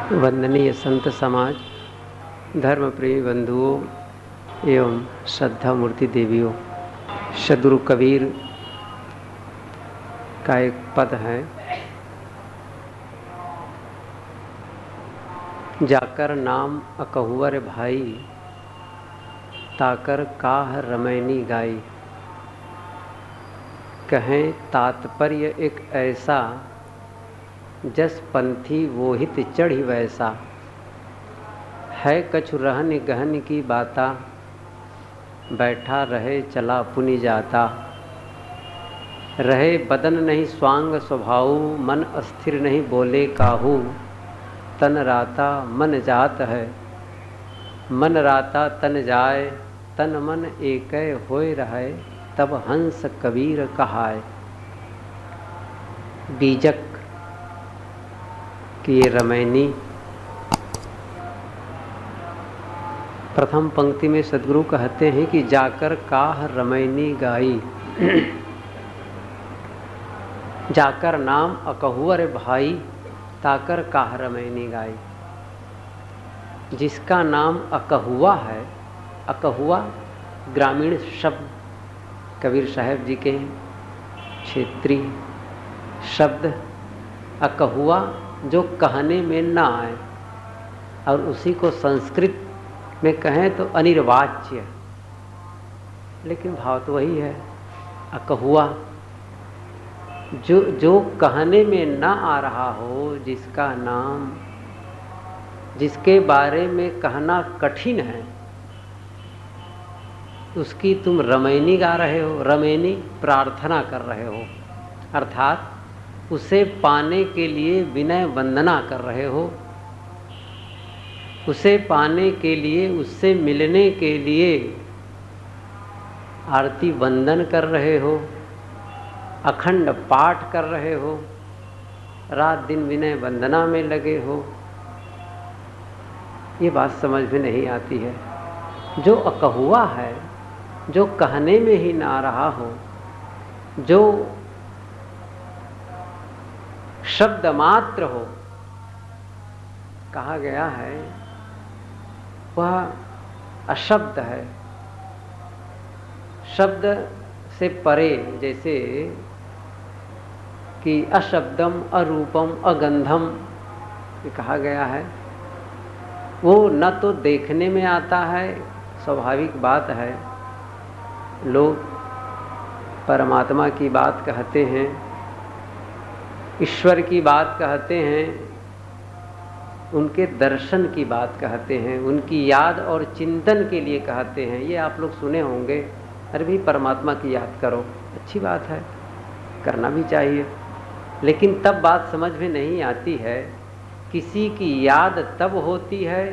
वंदनीय संत समाज, धर्म प्रेमी बंधुओं एवं श्रद्धा मूर्ति देवियों, सद्गुरु कबीर का एक पद है, जाकर नाम अकहुअर भाई, ताकर काह रमैनी गाई। कहें तात्पर्य एक ऐसा, जस पंथी वोहित चढ़ी वैसा। है कछु रहन गहन की बाता, बैठा रहे चला पुनि जाता। रहे बदन नहीं स्वांग स्वभाव, मन अस्थिर नहीं बोले काहू। तन राता मन जात है, मन राता तन जाए। तन मन एकै होय रहे, तब हंस कबीर कहाय। बीजक की ये रमैनी प्रथम पंक्ति में सद्गुरु कहते हैं कि जाकर काह रमैनी गाई। जाकर नाम अकहुअर भाई, ताकर काह रमैनी गाई। जिसका नाम अकहुआ है, अकहुआ ग्रामीण शब्द कबीर साहब जी के क्षेत्रीय शब्द। अकहुआ जो कहने में ना आए, और उसी को संस्कृत में कहें तो अनिर्वाच्य, लेकिन भाव तो वही है। अकहुआ जो कहने में ना आ रहा हो, जिसका नाम, जिसके बारे में कहना कठिन है, उसकी तुम रमैनी गा रहे हो। रमैनी प्रार्थना कर रहे हो, अर्थात उसे पाने के लिए विनय वंदना कर रहे हो। उसे पाने के लिए, उससे मिलने के लिए आरती वंदन कर रहे हो, अखंड पाठ कर रहे हो, रात दिन विनय वंदना में लगे हो। ये बात समझ में नहीं आती है। जो अकहुआ है, जो कहने में ही ना रहा हो, जो शब्द मात्र हो, कहा गया है वह अशब्द है। शब्द से परे, जैसे कि अशब्दम अरूपम अगंधम ये कहा गया है, वो न तो देखने में आता है, स्वाभाविक बात है। लोग परमात्मा की बात कहते हैं, ईश्वर की बात कहते हैं, उनके दर्शन की बात कहते हैं, उनकी याद और चिंतन के लिए कहते हैं। ये आप लोग सुने होंगे, अरे भी परमात्मा की याद करो, अच्छी बात है, करना भी चाहिए। लेकिन तब बात समझ में नहीं आती है। किसी की याद तब होती है,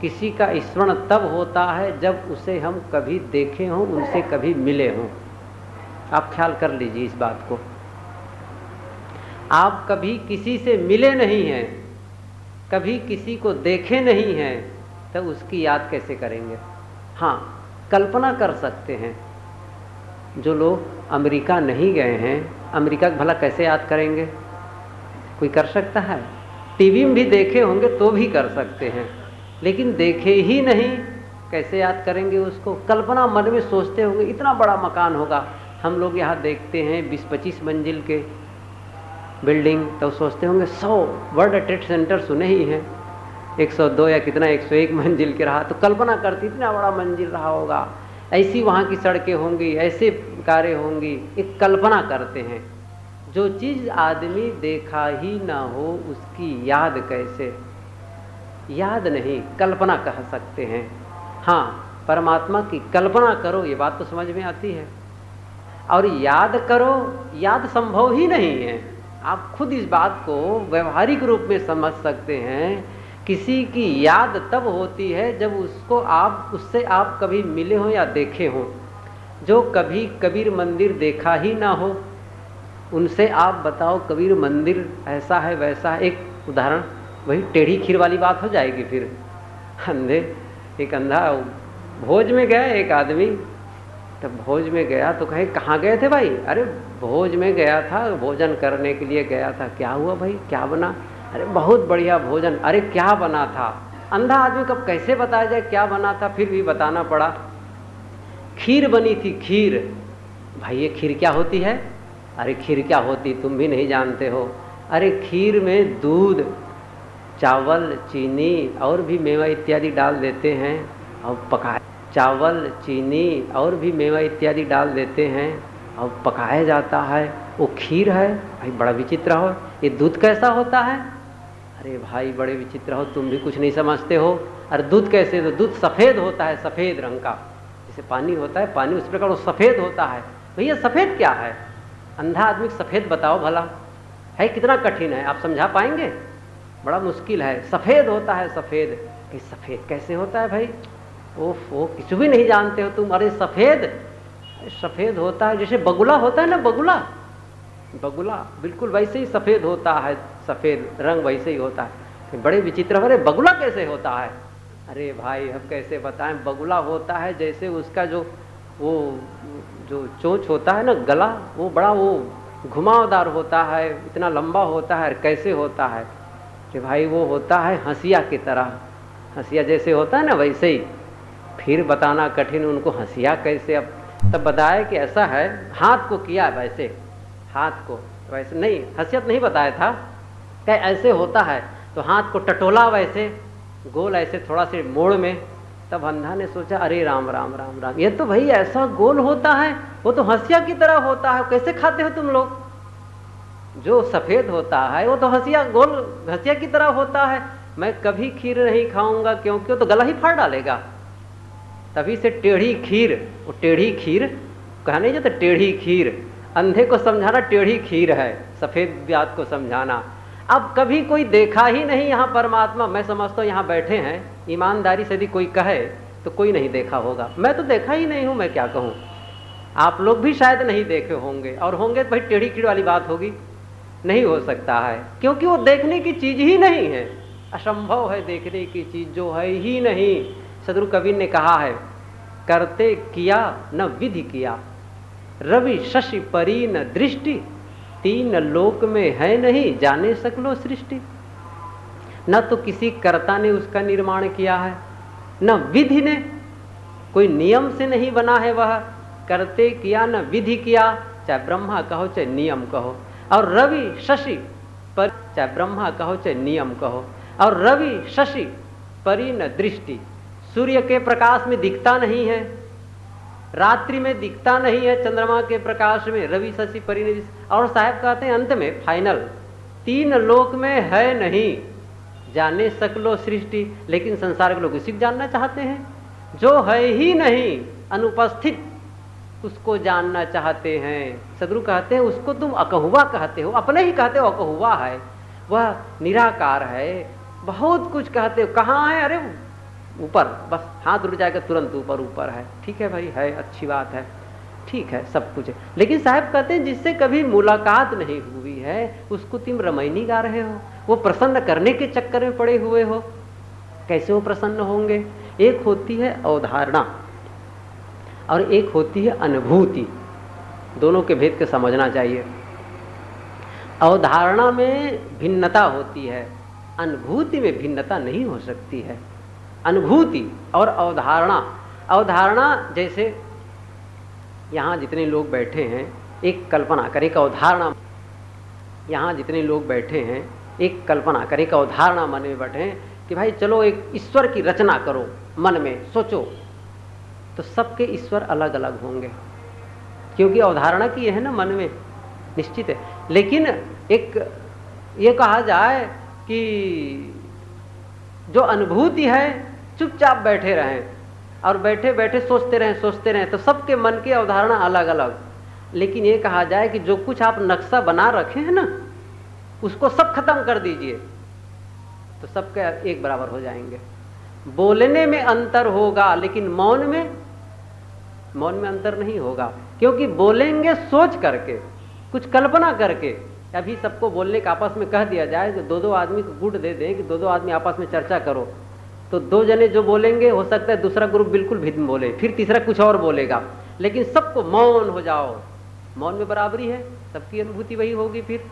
किसी का स्मरण तब होता है जब उसे हम कभी देखे हों, उनसे कभी मिले हों। आप ख्याल कर लीजिए इस बात को। आप कभी किसी से मिले नहीं हैं, कभी किसी को देखे नहीं हैं, तो उसकी याद कैसे करेंगे? हाँ, कल्पना कर सकते हैं। जो लोग अमेरिका नहीं गए हैं, अमेरिका भला कैसे याद करेंगे? कोई कर सकता है? टीवी में भी देखे होंगे तो भी कर सकते हैं, लेकिन देखे ही नहीं, कैसे याद करेंगे उसको? कल्पना मन में सोचते होंगे, इतना बड़ा मकान होगा। हम लोग यहाँ देखते हैं 20-25 मंजिल के बिल्डिंग, तो सोचते होंगे 100 वर्ल्ड ट्रेड सेंटर सुने ही हैं, 102 या कितना 101 मंजिल के रहा, तो कल्पना करती इतना बड़ा मंजिल रहा होगा, ऐसी वहाँ की सड़कें होंगी, ऐसे कारें होंगी। एक कल्पना करते हैं। जो चीज़ आदमी देखा ही ना हो, उसकी याद कैसे? याद नहीं, कल्पना कह सकते हैं। हाँ, परमात्मा की कल्पना करो, ये बात तो समझ में आती है। और याद करो, याद संभव ही नहीं है। आप खुद इस बात को व्यवहारिक रूप में समझ सकते हैं। किसी की याद तब होती है जब उससे आप कभी मिले हो या देखे हो। जो कभी कबीर मंदिर देखा ही ना हो, उनसे आप बताओ कबीर मंदिर ऐसा है वैसा है, एक उदाहरण, वही टेढ़ी खीर वाली बात हो जाएगी फिर। एक अंधा भोज में गया एक आदमी, तब भोज में गया तो कहे कहाँ गए थे भाई? अरे भोज में गया था, भोजन करने के लिए गया था। क्या हुआ भाई, क्या बना? अरे बहुत बढ़िया भोजन, अरे क्या बना था। अंधा आदमी कब कैसे बताया जाए क्या बना था, फिर भी बताना पड़ा। खीर बनी थी, खीर। भाई ये खीर क्या होती है? अरे खीर क्या होती तुम भी नहीं जानते हो। अरे खीर में दूध, चावल, चीनी और भी मेवा इत्यादि डाल देते हैं और पकाए। चावल, चीनी और भी मेवा इत्यादि डाल देते हैं और पकाया जाता है, वो खीर है। भाई बड़ा विचित्र हो। ये दूध कैसा होता है? अरे भाई बड़े विचित्र हो, तुम भी कुछ नहीं समझते हो। अरे दूध कैसे? तो दूध सफ़ेद होता है, सफ़ेद रंग का, जैसे पानी होता है, पानी उस प्रकार वो सफ़ेद होता है। भैया सफ़ेद क्या है? अंधा आदमी सफ़ेद बताओ भला, है कितना कठिन है, आप समझा पाएंगे? बड़ा मुश्किल है। सफ़ेद होता है, सफ़ेद। कि सफ़ेद कैसे होता है भाई? ओफो, किसी भी नहीं जानते हो तुम। अरे सफ़ेद, सफ़ेद होता है जैसे बगुला होता है ना, बगुला, बगुला बिल्कुल वैसे ही सफ़ेद होता है, सफ़ेद रंग वैसे ही होता है। बड़े विचित्र। अरे बगुला कैसे होता है? अरे भाई हम कैसे बताएं, बगुला होता है जैसे उसका जो वो जो चोंच होता है ना, गला, वो बड़ा वो घुमावदार होता है, इतना लंबा होता है। कैसे होता है कि भाई वो होता है हंसिया की तरह, हंसिया जैसे होता है ना वैसे ही। फिर बताना कठिन उनको, हंसिया कैसे? अब तब बताया कि ऐसा है, हाथ को किया वैसे, हाथ को वैसे नहीं, हंसियत नहीं बताया था, क्या ऐसे होता है तो हाथ को टटोला वैसे गोल, ऐसे थोड़ा से मोड़ में। तब अंधा ने सोचा अरे राम राम राम राम, ये तो भाई ऐसा गोल होता है, वो तो हंसिया की तरह होता है, कैसे खाते हो तुम लोग? जो सफ़ेद होता है वो तो हंसिया, गोल हंसिया की तरह होता है। मैं कभी खीर नहीं खाऊंगा क्योंकि वो तो गला ही फाड़ डालेगा। तभी से टेढ़ी खीर, वो टेढ़ी खीर कहने जो, तो टेढ़ी खीर, अंधे को समझाना टेढ़ी खीर है, सफ़ेद बात को समझाना। अब कभी कोई देखा ही नहीं यहाँ परमात्मा। मैं समझता हूँ यहाँ बैठे हैं, ईमानदारी से यदि कोई कहे तो कोई नहीं देखा होगा। मैं तो देखा ही नहीं हूँ, मैं क्या कहूँ। आप लोग भी शायद नहीं देखे होंगे, और होंगे तो भाई टेढ़ी खीर वाली बात होगी, नहीं हो सकता है, क्योंकि वो देखने की चीज़ ही नहीं है। असंभव है देखने की चीज़, जो है ही नहीं। सदगुरु कबीर ने कहा है, करते किया न विधि किया, रवि शशि परी न दृष्टि, तीन लोक में है नहीं जाने सकलो सृष्टि। न तो किसी कर्ता ने उसका निर्माण किया है, न विधि ने, कोई नियम से नहीं बना है वह। करते किया न विधि किया, चाहे ब्रह्मा कहो चाहे नियम कहो। और रवि शशि पर, चाहे ब्रह्मा कहो चाहे नियम कहो। और रवि शशि परी न दृष्टि, सूर्य के प्रकाश में दिखता नहीं है, रात्रि में दिखता नहीं है, चंद्रमा के प्रकाश में, रवि शशि परी न। और साहब कहते हैं अंत में फाइनल, तीन लोक में है नहीं जाने सकलो सृष्टि। लेकिन संसार के लोग इसी को जानना चाहते हैं, जो है ही नहीं अनुपस्थित उसको जानना चाहते हैं। सदगुरु कहते हैं उसको तुम अकहुआ कहते हो, अपने ही कहते हो अकहुआ है, वह निराकार है। बहुत कुछ कहते हो, कहाँ है? अरे ऊपर, बस हाथ उड़ जाएगा तुरंत ऊपर, ऊपर है। ठीक है भाई, है, अच्छी बात है, ठीक है, सब कुछ है। लेकिन साहब कहते हैं जिससे कभी मुलाकात नहीं हुई है उसको तुम रमैनी गा रहे हो, वो प्रसन्न करने के चक्कर में पड़े हुए हो। कैसे वो प्रसन्न होंगे? एक होती है अवधारणा और एक होती है अनुभूति, दोनों के भेद को समझना चाहिए। अवधारणा में भिन्नता होती है, अनुभूति में भिन्नता नहीं हो सकती है। अनुभूति और अवधारणा, अवधारणा जैसे यहाँ जितने लोग बैठे हैं, एक कल्पना करें, एक अवधारणा, यहाँ जितने लोग बैठे हैं एक कल्पना करें, एक अवधारणा मन में बैठे हैं कि भाई चलो एक ईश्वर की रचना करो, मन में सोचो, तो सबके ईश्वर अलग अलग होंगे, क्योंकि अवधारणा की है ना मन में, निश्चित है। लेकिन एक ये कहा जाए कि जो अनुभूति है चुपचाप बैठे रहें और बैठे बैठे सोचते रहें, तो सबके मन की अवधारणा अलग अलग। लेकिन ये कहा जाए कि जो कुछ आप नक्शा बना रखे हैं ना, उसको सब खत्म कर दीजिए तो सबके एक बराबर हो जाएंगे। बोलने में अंतर होगा लेकिन मौन में अंतर नहीं होगा, क्योंकि बोलेंगे सोच करके, कुछ कल्पना करके। अभी सबको बोलने का आपस में कह दिया जाए, तो दो दो आदमी को गुट दे दें कि दो दो आदमी आपस में चर्चा करो, तो दो जने जो बोलेंगे हो सकता है दूसरा ग्रुप बिल्कुल भिन्न बोले, फिर तीसरा कुछ और बोलेगा। लेकिन सबको मौन हो जाओ, मौन में बराबरी है, सबकी अनुभूति वही होगी। फिर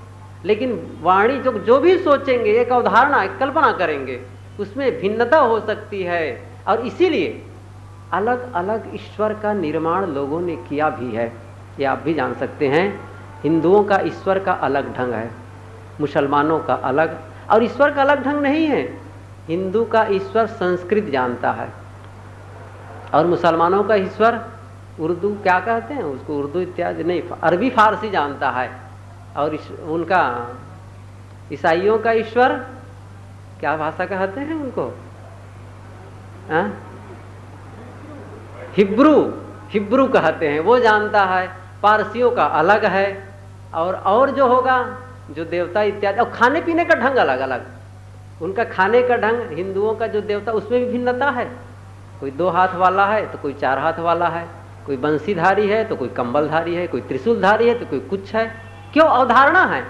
लेकिन वाणी जो भी सोचेंगे एक अवधारणा, एक कल्पना करेंगे, उसमें भिन्नता हो सकती है। और इसीलिए अलग अलग ईश्वर का निर्माण लोगों ने किया भी है, ये आप भी जान सकते हैं। हिंदुओं का ईश्वर का अलग ढंग है, मुसलमानों का अलग, और ईश्वर का अलग ढंग नहीं है। हिंदू का ईश्वर संस्कृत जानता है और मुसलमानों का ईश्वर उर्दू, क्या कहते हैं उसको, उर्दू इत्यादि नहीं, अरबी फारसी जानता है। और उनका ईसाइयों का ईश्वर क्या भाषा कहते हैं उनको, हिब्रू कहते हैं, वो जानता है। पारसियों का अलग है। और जो होगा, जो देवता इत्यादि, और खाने पीने का ढंग अलग अलग, उनका खाने का ढंग, हिंदुओं का जो देवता उसमें भी भिन्नता है। कोई 2 हाथ वाला है तो कोई 4 हाथ वाला है, कोई बंसीधारी है तो कोई कंबलधारी है, कोई त्रिशूलधारी है तो कोई कुछ है। क्यों? अवधारणा है।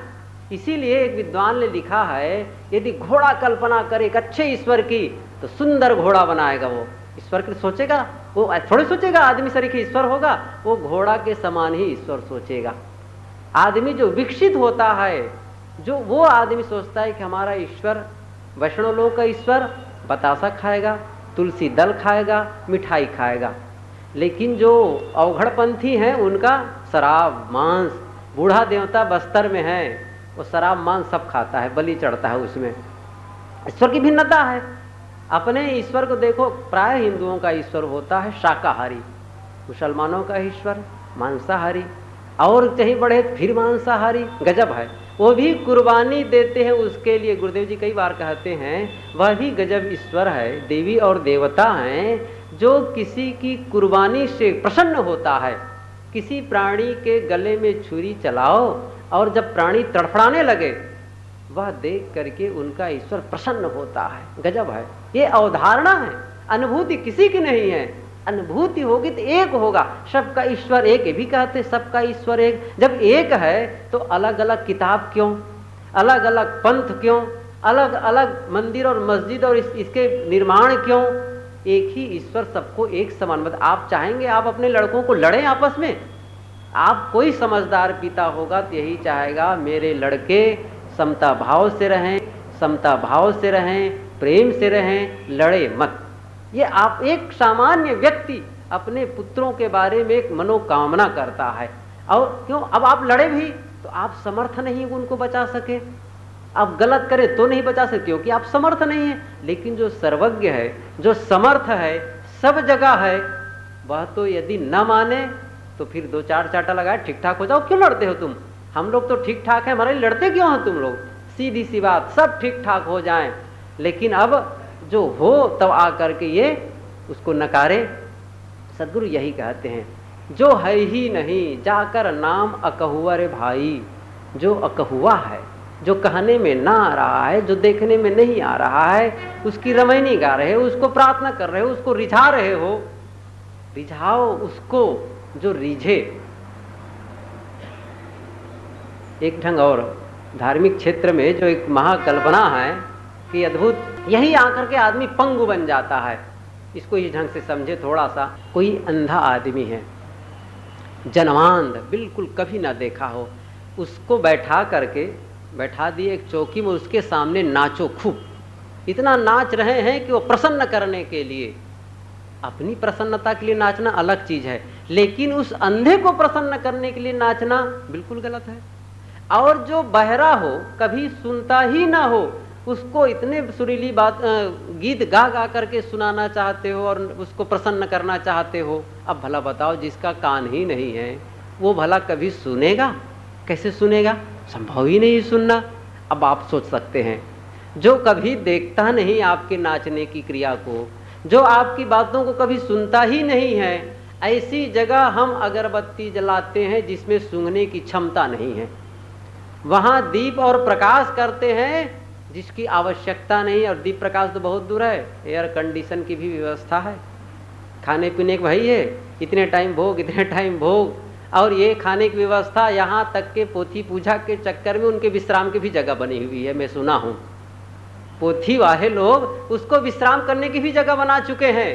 इसीलिए एक विद्वान ने लिखा है, यदि घोड़ा कल्पना करे एक अच्छे ईश्वर की तो सुंदर घोड़ा बनाएगा। वो ईश्वर के सोचेगा, वो थोड़े सोचेगा आदमी सरीखे ईश्वर होगा, वो घोड़ा के समान ही ईश्वर सोचेगा। आदमी जो विकसित होता है, जो वो आदमी सोचता है कि हमारा ईश्वर, वैष्णव लोगों का ईश्वर बतासा खाएगा, तुलसी दल खाएगा, मिठाई खाएगा। लेकिन जो अवघड़पंथी हैं उनका शराब मांस, बूढ़ा देवता बस्तर में है, वो शराब मांस सब खाता है, बलि चढ़ता है उसमें। ईश्वर की भिन्नता है। अपने ईश्वर को देखो, प्राय हिंदुओं का ईश्वर होता है शाकाहारी, मुसलमानों का ईश्वर मांसाहारी, और कहीं बढ़े फिर मांसाहारी। गजब है। वो भी कुर्बानी देते हैं उसके लिए। गुरुदेव जी कई बार कहते हैं वह भी गजब ईश्वर है, देवी और देवता हैं जो किसी की कुर्बानी से प्रसन्न होता है। किसी प्राणी के गले में छुरी चलाओ और जब प्राणी तड़फड़ाने लगे, वह देख करके उनका ईश्वर प्रसन्न होता है। गजब है। ये अवधारणा है, अनुभूति किसी की नहीं है। अनुभूति होगी तो एक होगा। सबका ईश्वर एक, ये भी कहते सबका ईश्वर एक। जब एक है तो अलग अलग किताब क्यों, अलग अलग पंथ क्यों, अलग अलग मंदिर और मस्जिद और इसके निर्माण क्यों? एक ही ईश्वर सबको एक समान। मतलब आप चाहेंगे आप अपने लड़कों को लड़ें आपस में? आप, कोई समझदार पिता होगा तो यही चाहेगा मेरे लड़के समता भाव से रहें, समता भाव से रहें, प्रेम से रहें, लड़े मत। ये आप, एक सामान्य व्यक्ति अपने पुत्रों के बारे में एक मनोकामना करता है। और क्यों? अब आप लड़े भी तो आप समर्थ नहीं उनको बचा सके, आप गलत करें तो नहीं बचा सकते क्योंकि आप समर्थ नहीं है। लेकिन जो सर्वज्ञ है, जो समर्थ है, सब जगह है, वह तो यदि न माने तो फिर 2-4 चाटा लगाए ठीक ठाक हो जाओ। क्यों लड़ते हो तुम? हम लोग तो ठीक ठाक है, हमारे लड़ते क्यों हो तुम लोग? सीधी सी बात, सब ठीक ठाक हो जाएं। लेकिन अब जो हो तब आकर के ये उसको नकारे। सदगुरु यही कहते हैं, जो है ही नहीं जाकर नाम अकहुआ रे भाई। जो अकहुआ है, जो कहने में ना आ रहा है, जो देखने में नहीं आ रहा है, उसकी रमैनी गा रहे हो, उसको प्रार्थना कर रहे हो, उसको रिझा रहे हो। रिझाओ उसको जो रिझे। एक ढंग और धार्मिक क्षेत्र में जो एक महाकल्पना है कि अद्भुत, यही आकर के आदमी पंगु बन जाता है। इसको इस ढंग से समझे थोड़ा सा। कोई अंधा आदमी है, जनवांध, बिल्कुल कभी ना देखा हो, उसको बैठा दिए एक चौकी में, उसके सामने नाचो खूब। इतना नाच रहे हैं कि वो प्रसन्न करने के लिए, अपनी प्रसन्नता के लिए नाचना अलग चीज है, लेकिन उस अंधे को प्रसन्न करने के लिए नाचना बिल्कुल गलत है। और जो बहरा हो, कभी सुनता ही ना हो, उसको इतने सुरीली बात गीत गा गा करके सुनाना चाहते हो और उसको प्रसन्न करना चाहते हो। अब भला बताओ, जिसका कान ही नहीं है वो भला कभी सुनेगा? कैसे सुनेगा? संभव ही नहीं सुनना। अब आप सोच सकते हैं, जो कभी देखता नहीं आपके नाचने की क्रिया को, जो आपकी बातों को कभी सुनता ही नहीं है, ऐसी जगह हम अगरबत्ती जलाते हैं जिसमें सूंघने की क्षमता नहीं है। वहां दीप और प्रकाश करते हैं जिसकी आवश्यकता नहीं, और दीप प्रकाश तो बहुत दूर है। एयर कंडीशन की भी व्यवस्था है, खाने पीने की वही है, इतने टाइम भोग, इतने टाइम भोग। और ये खाने की व्यवस्था, यहाँ तक के पोथी पूजा के चक्कर में उनके विश्राम की भी जगह बनी हुई है। मैं सुना हूँ पोथी वाले लोग उसको विश्राम करने की भी जगह बना चुके हैं।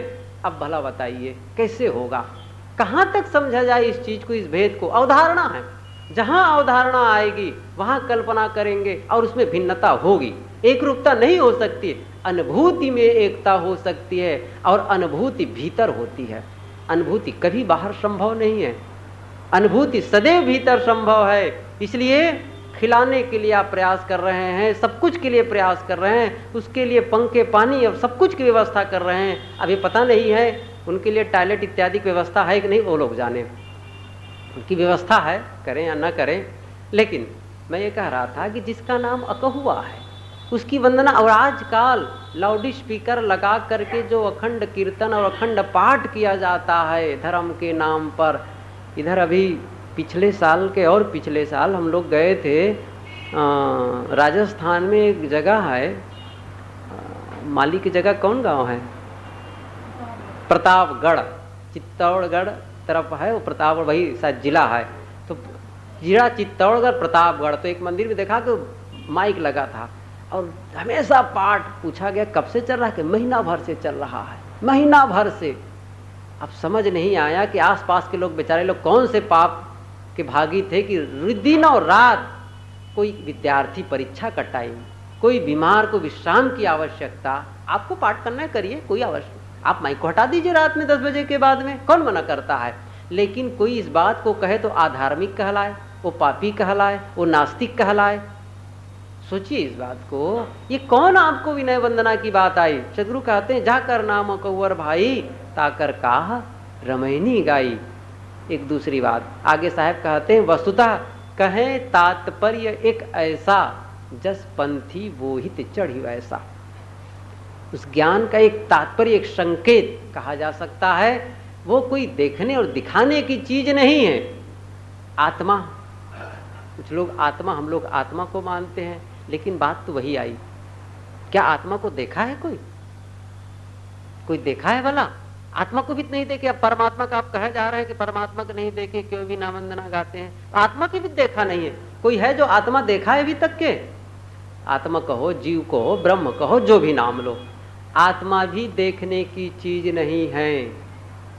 अब भला बताइए कैसे होगा? कहाँ तक समझा जाए इस चीज को, इस भेद को? अवधारणा है। जहां अवधारणा आएगी वहां कल्पना करेंगे और उसमें भिन्नता होगी, एक रूपता नहीं हो सकती। अनुभूति में एकता हो सकती है और अनुभूति भीतर होती है, अनुभूति कभी बाहर संभव नहीं है, अनुभूति सदैव भीतर संभव है। इसलिए खिलाने के लिए आप प्रयास कर रहे हैं, सब कुछ के लिए प्रयास कर रहे हैं, उसके लिए पंखे पानी और सब कुछ की व्यवस्था कर रहे हैं। अभी पता नहीं है उनके लिए टॉयलेट इत्यादि की व्यवस्था है कि नहीं, वो लोग जाने, उनकी व्यवस्था है, करें या ना करें। लेकिन मैं ये कह रहा था कि जिसका नाम अकहुआ है उसकी वंदना, और आजकल लाउड स्पीकर लगा करके जो अखंड कीर्तन और अखंड पाठ किया जाता है धर्म के नाम पर। इधर अभी पिछले साल के और पिछले साल हम लोग गए थे राजस्थान में, एक जगह है, माली की जगह कौन गांव है, प्रतापगढ़, चित्तौड़गढ़ तरफ है वो, प्रतापगढ़ वही शायद जिला है। तो जिला चित्तौड़गढ़ प्रतापगढ़, तो एक मंदिर में देखा कि माइक लगा था और हमेशा पाठ पूछा गया कब से चल रहा है, कि महीना भर से चल रहा है, महीना भर से। अब समझ नहीं आया कि आसपास के लोग बेचारे लोग कौन से पाप के भागी थे कि दिन और रात, कोई विद्यार्थी परीक्षा का टाइम, कोई बीमार को विश्राम की आवश्यकता, आपको पाठ करना है करिए, कोई आवश्यक, आप माइक को हटा दीजिए रात में 10 बजे के बाद में, कौन मना करता है। लेकिन कोई इस बात को कहे तो अधार्मिक कहलाए, वो पापी कहलाए, वो नास्तिक कहलाए। सोचिए इस बात को, ये कौन आपको विनय वंदना की बात आई। सदगुरु कहते हैं जाकर नाम कौवर भाई ताकर काह रमैनी गाई। एक दूसरी बात आगे साहब कहते हैं वस्तुतः कहें तात्पर्य एक ऐसा जस पंथी वो हित चढ़ी वैसा। उस ज्ञान का एक तात्पर्य, एक संकेत कहा जा सकता है, वो कोई देखने और दिखाने की चीज नहीं है। आत्मा, कुछ लोग आत्मा, हम लोग आत्मा को मानते हैं, लेकिन बात तो वही आई, क्या आत्मा को देखा है कोई? कोई देखा है भला? आत्मा को भी नहीं देखे। अब परमात्मा का आप कहे जा रहे हैं कि परमात्मा को नहीं देखे, क्यों भी नाम वंदना गाते हैं, आत्मा की भी देखा नहीं है। कोई है जो आत्मा देखा है अभी तक के? आत्मा कहो, जीव कहो, ब्रह्म कहो, जो भी नाम लो, आत्मा भी देखने की चीज नहीं है,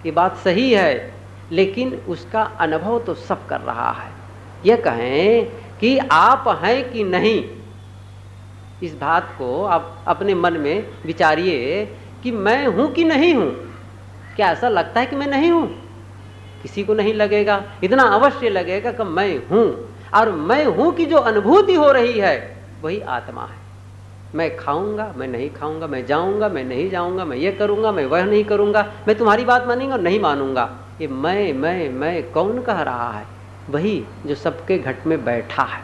ये बात सही है। लेकिन उसका अनुभव तो सब कर रहा है। यह कहें कि आप हैं कि नहीं, इस बात को आप अपने मन में विचारिए कि मैं हूं कि नहीं हूं। क्या ऐसा लगता है कि मैं नहीं हूं? किसी को नहीं लगेगा, इतना अवश्य लगेगा कि मैं हूं। और मैं हूं की जो अनुभूति हो रही है वही आत्मा है। मैं खाऊंगा, मैं नहीं खाऊंगा, मैं जाऊंगा, मैं नहीं जाऊंगा, मैं ये करूंगा, मैं वह नहीं करूंगा, मैं तुम्हारी बात मानूंगा और नहीं मानूंगा, ये मैं कौन कह रहा है? वही जो सबके घट में बैठा है।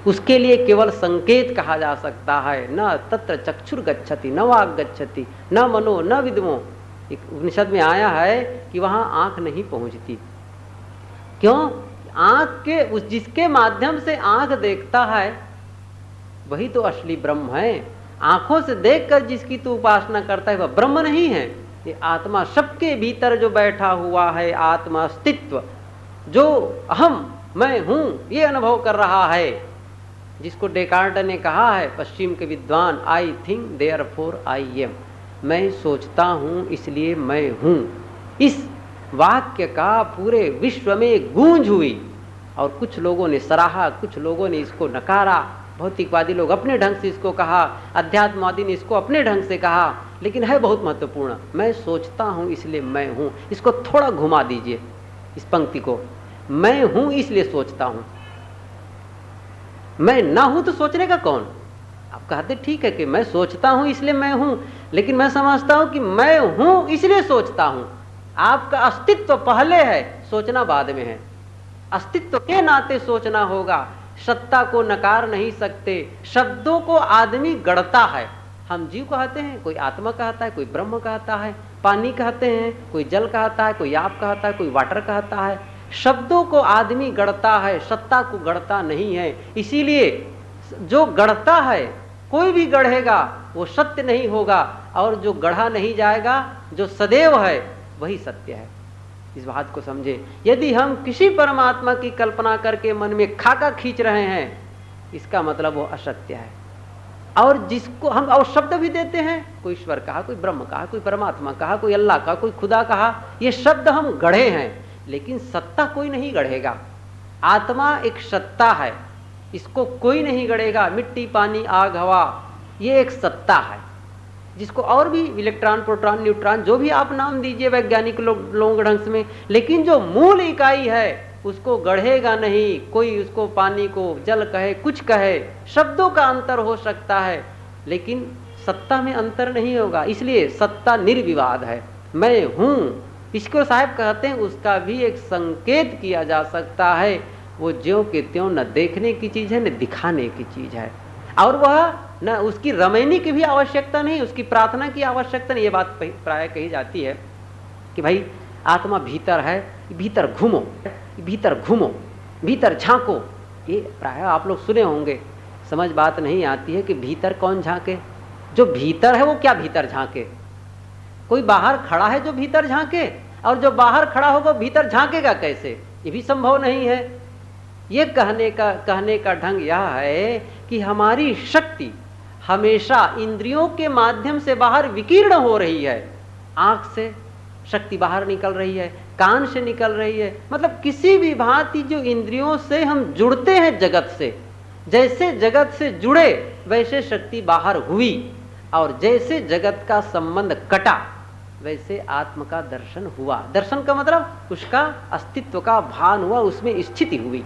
उसके लिए केवल संकेत कहा जा सकता है। न तत्र चक्षुर गच्छति न वाग गच्छति न मनो न विद्मो। एक उपनिषद में आया है कि वहां आंख नहीं पहुंचती। क्यों? आंख के उस जिसके माध्यम से आंख देखता है वही तो असली ब्रह्म है। आंखों से देखकर जिसकी तू उपासना करता है वह ब्रह्म नहीं है। ये आत्मा सबके भीतर जो बैठा हुआ है, आत्मा अस्तित्व, जो अहम मैं हूं ये अनुभव कर रहा है, जिसको डेकार्ट ने कहा है पश्चिम के विद्वान, I think therefore I am, मैं सोचता हूं इसलिए मैं हूं। इस वाक्य का पूरे विश्व में गूंज हुई और कुछ लोगों ने सराहा, कुछ लोगों ने इसको नकारा। भौतिकवादी लोग अपने ढंग से इसको कहा, अध्यात्मवादी ने इसको अपने ढंग से कहा, लेकिन है बहुत महत्वपूर्ण। मैं सोचता हूं इसलिए मैं हूं। इसको थोड़ा घुमा दीजिए इस पंक्ति को, मैं हूं इसलिए सोचता हूं। मैं ना हूं तो सोचने का कौन? आप कहते ठीक है कि मैं सोचता हूं इसलिए मैं हूं, लेकिन मैं समझता हूं कि मैं हूं इसलिए सोचता हूं। आपका अस्तित्व पहले है, सोचना बाद में है। अस्तित्व के नाते सोचना होगा। सत्ता को नकार नहीं सकते। शब्दों को आदमी गढ़ता है। हम जीव कहते हैं, कोई आत्मा कहता है, कोई ब्रह्म कहता है, पानी कहते हैं, कोई जल कहता है, कोई आप कहता है, कोई वाटर कहता है। शब्दों को आदमी गढ़ता है, सत्ता को गढ़ता नहीं है। इसीलिए जो गढ़ता है, कोई भी गढ़ेगा वो सत्य नहीं होगा, और जो गढ़ा नहीं जाएगा, जो सदैव है वही सत्य है। इस बात को समझे। यदि हम किसी परमात्मा की कल्पना करके मन में खाका खींच रहे हैं, इसका मतलब वो असत्य है। और जिसको हम और शब्द भी देते हैं, कोई ईश्वर कहा, कोई ब्रह्म कहा, कोई परमात्मा कहा, कोई अल्लाह कहा, कोई खुदा कहा, ये शब्द हम गढ़े हैं, लेकिन सत्ता कोई नहीं गढ़ेगा। आत्मा एक सत्ता है, इसको कोई नहीं गढ़ेगा। मिट्टी, पानी, आग, हवा, ये एक सत्ता है जिसको और भी इलेक्ट्रॉन, प्रोटॉन, न्यूट्रॉन, जो भी आप नाम दीजिए वैज्ञानिक लोग ढंग में, लेकिन जो मूल इकाई है उसको गढ़ेगा नहीं कोई। उसको पानी को जल कहे, कुछ कहे, शब्दों का अंतर हो सकता है लेकिन सत्ता में अंतर नहीं होगा। इसलिए सत्ता निर्विवाद है, मैं हूं, इसको साहब कहते हैं। उसका भी एक संकेत किया जा सकता है। वो ज्यों के त्यों न देखने की चीज है न दिखाने की चीज है, और वह न उसकी रमैनी की भी आवश्यकता नहीं, उसकी प्रार्थना की आवश्यकता नहीं। ये बात प्राय कही जाती है कि भाई आत्मा भीतर है, भीतर घूमो, भीतर घूमो, भीतर झांको। ये प्राय आप लोग सुने होंगे, समझ बात नहीं आती है कि भीतर कौन झांके। जो भीतर है वो क्या भीतर झांके? कोई बाहर खड़ा है जो भीतर झांके, और जो बाहर खड़ा होगा भीतर झांकेगा कैसे? ये भी संभव नहीं है। ये कहने का ढंग यह है कि हमारी शक्ति हमेशा इंद्रियों के माध्यम से बाहर विकीर्ण हो रही है। आंख से शक्ति बाहर निकल रही है, कान से निकल रही है, मतलब किसी भी भांति जो इंद्रियों से हम जुड़ते हैं जगत से, जैसे जगत से जुड़े वैसे शक्ति बाहर हुई, और जैसे जगत का संबंध कटा वैसे आत्म का दर्शन हुआ। दर्शन का मतलब उसका अस्तित्व का भान हुआ, उसमें स्थिति हुई।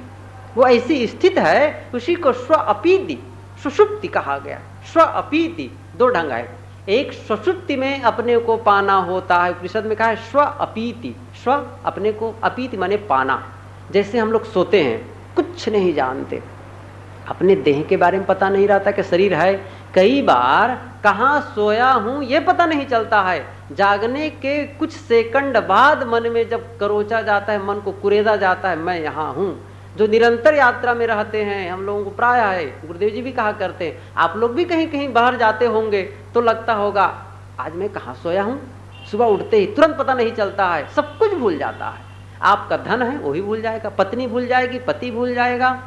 वो ऐसी स्थित है, उसी को स्व अपीति, सुषुप्ति कहा गया। स्व अपीति दो ढंग है, एक सुषुप्ति में अपने को पाना होता है, उपनिषद में कहा है स्व अपीति। स्व अपने को, अपीति माने पाना। जैसे हम लोग सोते हैं, कुछ नहीं जानते, अपने देह के बारे में पता नहीं रहता कि शरीर है, कई बार कहाँ सोया हूं ये पता नहीं चलता है। जागने के कुछ सेकंड बाद मन में जब करोचा जाता है, मन को कुरेदा जाता है, मैं यहाँ हूं। जो निरंतर यात्रा में रहते हैं, हम लोगों को प्राय है, गुरुदेव जी भी कहा करते हैं, आप लोग भी कहीं कहीं बाहर जाते होंगे तो लगता होगा आज मैं कहाँ सोया हूँ। सुबह उठते ही तुरंत पता नहीं चलता है, सब कुछ भूल जाता है। आपका धन है वो भी भूल जाएगा, पत्नी भूल जाएगी, पति भूल जाएगा,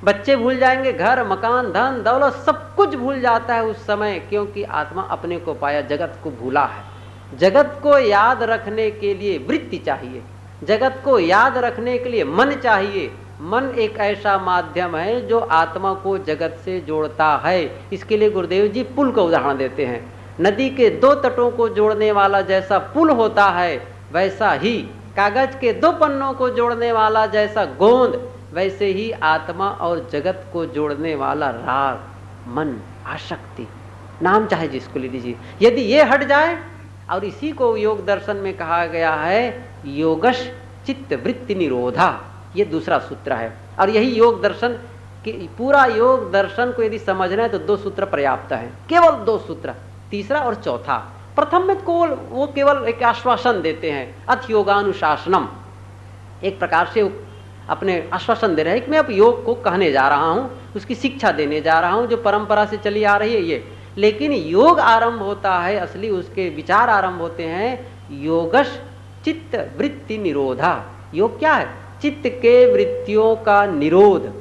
बच्चे भूल जाएंगे, घर, मकान, धन, दौलत, सब कुछ भूल जाता है उस समय, क्योंकि आत्मा अपने को पाया, जगत को भूला है। जगत को याद रखने के लिए वृत्ति चाहिए, जगत को याद रखने के लिए मन चाहिए। मन एक ऐसा माध्यम है जो आत्मा को जगत से जोड़ता है। इसके लिए गुरुदेव जी पुल का उदाहरण देते हैं। नदी के दो तटों को जोड़ने वाला जैसा पुल होता है, वैसा ही कागज के दो पन्नों को जोड़ने वाला जैसा गोंद, वैसे ही आत्मा और जगत को जोड़ने वाला राग, मन, आसक्ति, नाम चाहे जिसको ले लीजिए। यदि ये हट जाए, और इसी को योग दर्शन में कहा गया है योगश चित्त वृत्ति निरोधा, ये दूसरा सूत्र है। और यही योग दर्शन कि पूरा योग दर्शन को यदि समझना है तो दो सूत्र पर्याप्त है, केवल दो सूत्र, तीसरा और चौथा। प्रथम में वो केवल एक आश्वासन देते हैं, अथ योगानुशासनम, एक प्रकार से अपने आश्वासन दे रहे हैं कि मैं अब योग को कहने जा रहा हूं, उसकी शिक्षा देने जा रहा हूं जो परंपरा से चली आ रही है ये। लेकिन योग आरंभ होता है, असली उसके विचार आरंभ होते हैं योगश चित्त वृत्ति निरोधा। योग क्या है? चित्त के वृत्तियों का निरोध।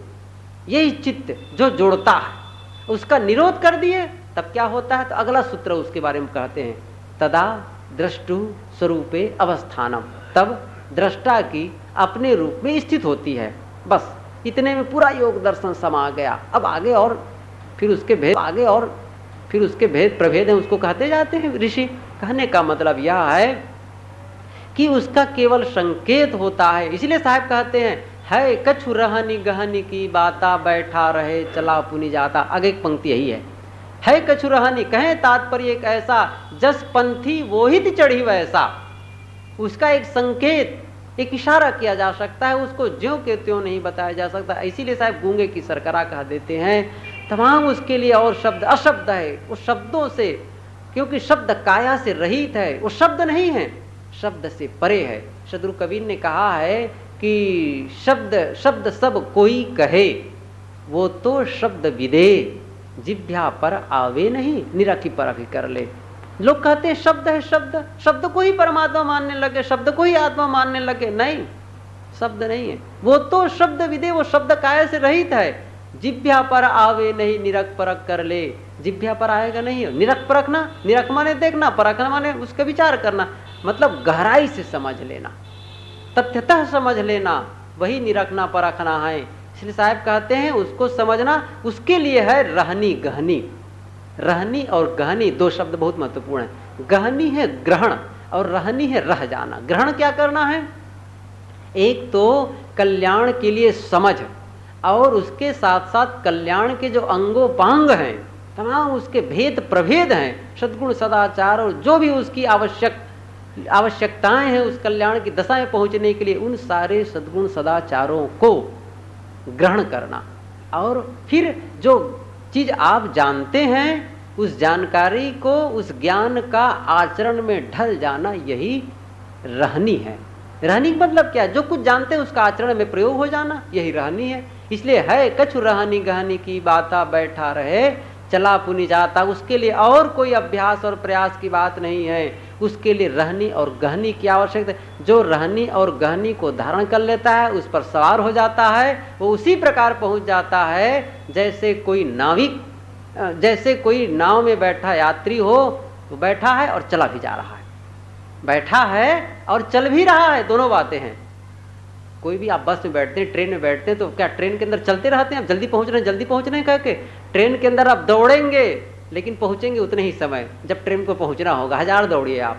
यही चित्त जो जोड़ता है, उसका निरोध कर दिए तब क्या होता है? तो अगला सूत्र उसके बारे में कहते हैं, तदा द्रष्टु स्वरूपे अवस्थानम, तब दृष्टा की अपने रूप में स्थित होती है। बस इतने में पूरा योग दर्शन समा गया। अब आगे और फिर उसके भेद, आगे और फिर उसके भेद प्रभेद हैं, उसको कहते जाते हैं ऋषि। कहने का मतलब यह है कि उसका केवल संकेत होता है। इसलिए साहब कहते हैं, है कछु रहनी गहनी की बाता, बैठा रहे चला पुनि जाता। आगे एक पंक्ति यही है कछु रहनी, कहे तात्पर्य एक ऐसा, जस पंथी वोहित चढ़ी वैसा। उसका एक संकेत, एक इशारा किया जा सकता है, उसको ज्यों के त्यों नहीं बताया जा सकता। इसीलिए साहब गूंगे की सरकरा कह देते हैं। तमाम उसके लिए और शब्द अशब्द है, उस शब्दों से, क्योंकि शब्द काया से रहित है, वो शब्द नहीं है, शब्द से परे है। शत्रु कबीर ने कहा है कि शब्द शब्द सब कोई कहे, वो तो शब्द विदे, जिभ्या पर आवे नहीं, निरखी परखी कर ले। लोग कहते हैं शब्द है, शब्द, शब्द को ही परमात्मा मानने लगे, शब्द को ही आत्मा मानने लगे। नहीं, शब्द नहीं है, वो तो शब्द विदे, वो शब्द काय से रहित है। जिभ्या पर आवे नहीं, निरख परख कर ले। जिभ्या पर आएगा नहीं, निरख परखना, निरख माने देखना, परखना माने उसका विचार करना, मतलब गहराई से समझ लेना, तथ्यतः समझ लेना, वही निरखना परखना है। इसलिए साहब कहते हैं उसको समझना, उसके लिए है रहनी गहनी। रहनी और गहनी दो शब्द बहुत महत्वपूर्ण है। गहनी है ग्रहण और रहनी है रह जाना। ग्रहण क्या करना है? एक तो कल्याण के लिए समझ, और उसके साथ साथ कल्याण के जो अंगोपांग हैं, तमाम उसके भेद प्रभेद हैं, सद्गुण सदाचार और जो भी उसकी आवश्यकताएं हैं उस कल्याण की दशा में पहुंचने के लिए, उन सारे सद्गुण सदाचारों को ग्रहण करना। और फिर जो चीज आप जानते हैं उस जानकारी को, उस ज्ञान का आचरण में ढल जाना, यही रहनी है। रहनी का मतलब क्या है? जो कुछ जानते हैं उसका आचरण में प्रयोग हो जाना, यही रहनी है। इसलिए है कछु रहनी गहनी की बाता बैठा रहे चला पुनि जाता। उसके लिए और कोई अभ्यास और प्रयास की बात नहीं है, उसके लिए रहनी और गहनी की आवश्यकता है। जो रहनी और गहनी को धारण कर लेता है, उस पर सवार हो जाता है, वो उसी प्रकार पहुंच जाता है जैसे कोई नाविक, जैसे कोई नाव में बैठा यात्री हो, वो बैठा है और चला भी जा रहा है, बैठा है और चल भी रहा है, दोनों बातें हैं। कोई भी आप बस में बैठते हैं, ट्रेन में बैठते हैं, तो क्या ट्रेन के अंदर चलते रहते हैं, आप जल्दी पहुंच रहे हैं कह के? ट्रेन के अंदर आप दौड़ेंगे लेकिन पहुंचेंगे उतने ही समय जब ट्रेन को पहुंचना होगा। 1000 दौड़िए आप,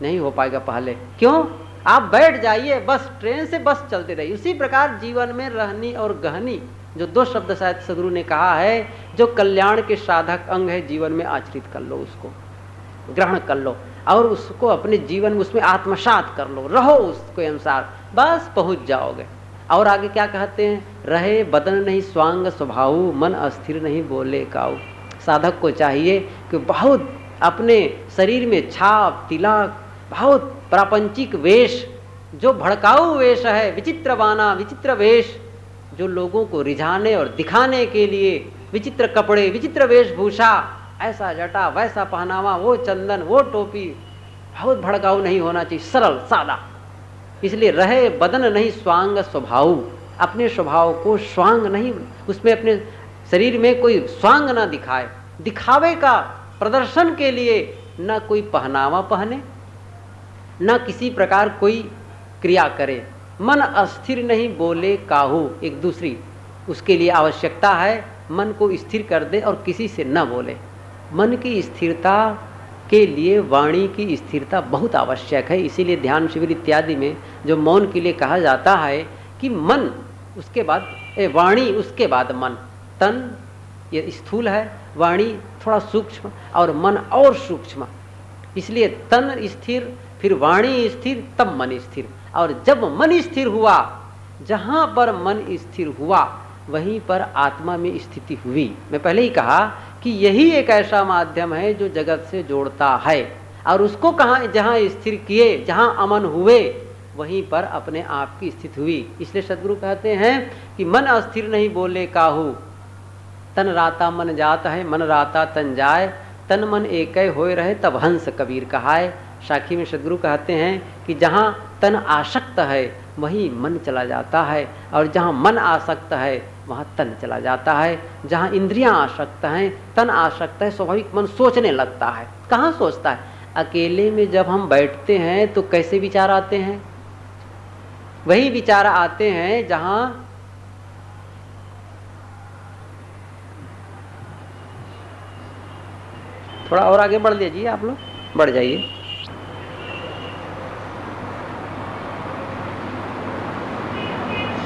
नहीं हो पाएगा पहले। क्यों? आप बैठ जाइए, बस ट्रेन से बस चलते रहिए। उसी प्रकार जीवन में रहनी और गहनी, जो दो शब्द शायद सदगुरु ने कहा है, जो कल्याण के साधक अंग है, जीवन में आचरित कर लो, उसको ग्रहण कर लो और उसको अपने जीवन में उसमें आत्मसात कर लो, रहो उसके अनुसार, बस पहुंच जाओगे। और आगे क्या कहते हैं? रहे बदन नहीं स्वांग स्वभाव, मन अस्थिर नहीं बोले काऊ। साधक को चाहिए कि बहुत अपने शरीर में छाप तिलक, बहुत प्रापंचिक वेश, जो भड़काऊ वेश है, विचित्र बाना, विचित्र वेश, जो लोगों को रिझाने और दिखाने के लिए, विचित्र कपड़े, विचित्र वेशभूषा, ऐसा जटा, वैसा पहनावा, वो चंदन, वो टोपी, बहुत भड़काऊ नहीं होना चाहिए, सरल सादा। इसलिए रहे बदन नहीं स्वांग स्वभाव, अपने स्वभाव को स्वांग नहीं, उसमें अपने शरीर में कोई स्वांग ना दिखाए, दिखावे का प्रदर्शन के लिए ना कोई पहनावा पहने, ना किसी प्रकार कोई क्रिया करे। मन अस्थिर नहीं बोले काहू, एक दूसरी उसके लिए आवश्यकता है, मन को स्थिर कर दे और किसी से न बोले। मन की स्थिरता के लिए वाणी की स्थिरता बहुत आवश्यक है। इसीलिए ध्यान शिविर इत्यादि में जो मौन के लिए कहा जाता है कि मन, उसके बाद वाणी, उसके बाद मन। तन ये स्थूल है, वाणी थोड़ा सूक्ष्म और मन और सूक्ष्म। इसलिए तन स्थिर, फिर वाणी स्थिर, तब मन स्थिर। और जब मन स्थिर हुआ, जहाँ पर मन स्थिर हुआ वहीं पर आत्मा में स्थिति हुई। मैं पहले ही कहा कि यही एक ऐसा माध्यम है जो जगत से जोड़ता है, और उसको कहाँ, जहाँ स्थिर किए, जहाँ अमन हुए, वहीं पर अपने आप की स्थिति हुई। इसलिए सद्गुरु कहते हैं कि मन अस्थिर नहीं बोले काहू, तन राता मन जात है, मन राता तन जाए, तन मन एकै होए रहे तब हंस कबीर कहाए। साखी में सद्गुरु कहते हैं कि जहाँ तन आसक्त है वहीं मन चला जाता है, और जहाँ मन आसक्त है वहाँ तन चला जाता है। जहाँ इंद्रियां आसक्त हैं, तन आसक्त है, स्वाभाविक मन सोचने लगता है। कहाँ सोचता है? अकेले में जब हम बैठते हैं तो कैसे विचार आते हैं? वही विचार आते हैं जहाँ थोड़ा और आगे बढ़ लीजिए, आप लोग बढ़ जाइए।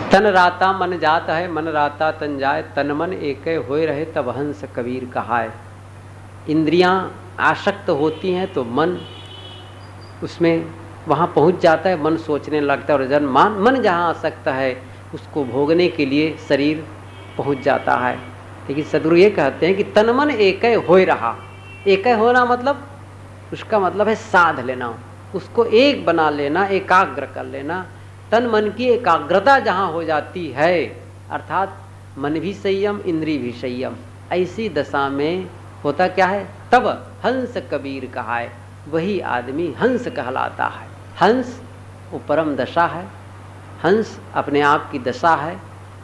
तन राता मन जात है, मन राता तन जाए, तन मन एकै होए रहे तब हंस कबीर कहाए। इंद्रियां आसक्त होती हैं तो मन उसमें वहाँ पहुँच जाता है, मन सोचने लगता है, और जब मन जहाँ आसक्त है उसको भोगने के लिए शरीर पहुँच जाता है। लेकिन सद्गुरु ये कहते हैं कि तन मन एकै होए रहा। एकै होना मतलब, उसका मतलब है साध लेना, उसको एक बना लेना, एकाग्र कर लेना। तन मन की एकाग्रता जहाँ हो जाती है, अर्थात मन भी संयम, इंद्रिय भी संयम, ऐसी दशा में होता क्या है? तब हंस कबीर कहाए, वही आदमी हंस कहलाता है। हंस वो परम दशा है, हंस अपने आप की दशा है।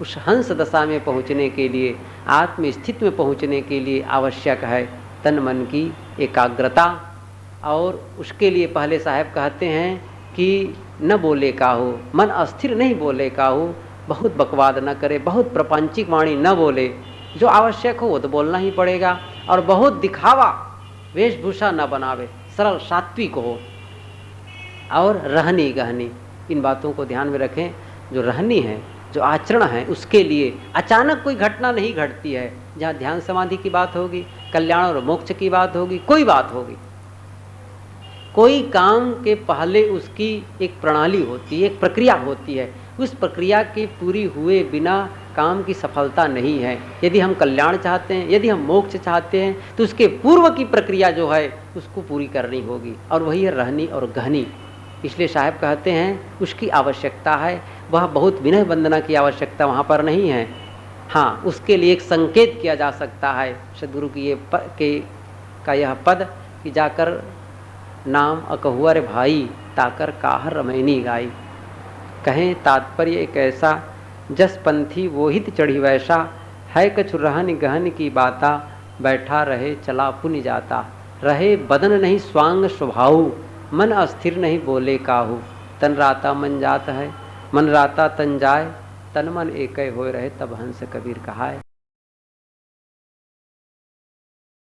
उस हंस दशा में पहुँचने के लिए, आत्म स्थिति में पहुँचने के लिए आवश्यक है तन मन की एकाग्रता। और उसके लिए पहले साहब कहते हैं कि न बोले काहू, मन अस्थिर नहीं बोले काहू, बहुत बकवाद न करे, बहुत प्रपंचिक वाणी न बोले, जो आवश्यक हो वो तो बोलना ही पड़ेगा, और बहुत दिखावा वेशभूषा न बनावे, सरल सात्विक हो, और रहनी गहनी, इन बातों को ध्यान में रखें। जो रहनी है, जो आचरण है, उसके लिए अचानक कोई घटना नहीं घटती है। जहाँ ध्यान समाधि की बात होगी, कल्याण और मोक्ष की बात होगी, कोई बात होगी, कोई काम के पहले उसकी एक प्रणाली होती है, एक प्रक्रिया होती है। उस प्रक्रिया के पूरी हुए बिना काम की सफलता नहीं है। यदि हम कल्याण चाहते हैं, यदि हम मोक्ष चाहते हैं, तो उसके पूर्व की प्रक्रिया जो है उसको पूरी करनी होगी, और वही है रहनी और गहनी। इसलिए साहब कहते हैं उसकी आवश्यकता है, वह बहुत विनय वंदना की आवश्यकता वहाँ पर नहीं है। हाँ, उसके लिए एक संकेत किया जा सकता है, सदगुरु की का यह पद कि जाकर नाम अकहुअर भाई, ताकर काहर रमैनी गाई। कहें तात्पर्य एक ऐसा, जस पंथी वोहित चढ़ी वैसा, है कछु रहन गहन की बाता, बैठा रहे चला पुनि जाता। रहे बदन नहीं स्वांग स्वभाव, मन अस्थिर नहीं बोले काहू। तन राता मन जात है, मन राता तन जाए, तन मन एकै होए रहे, तब हंस कबीर कहाए।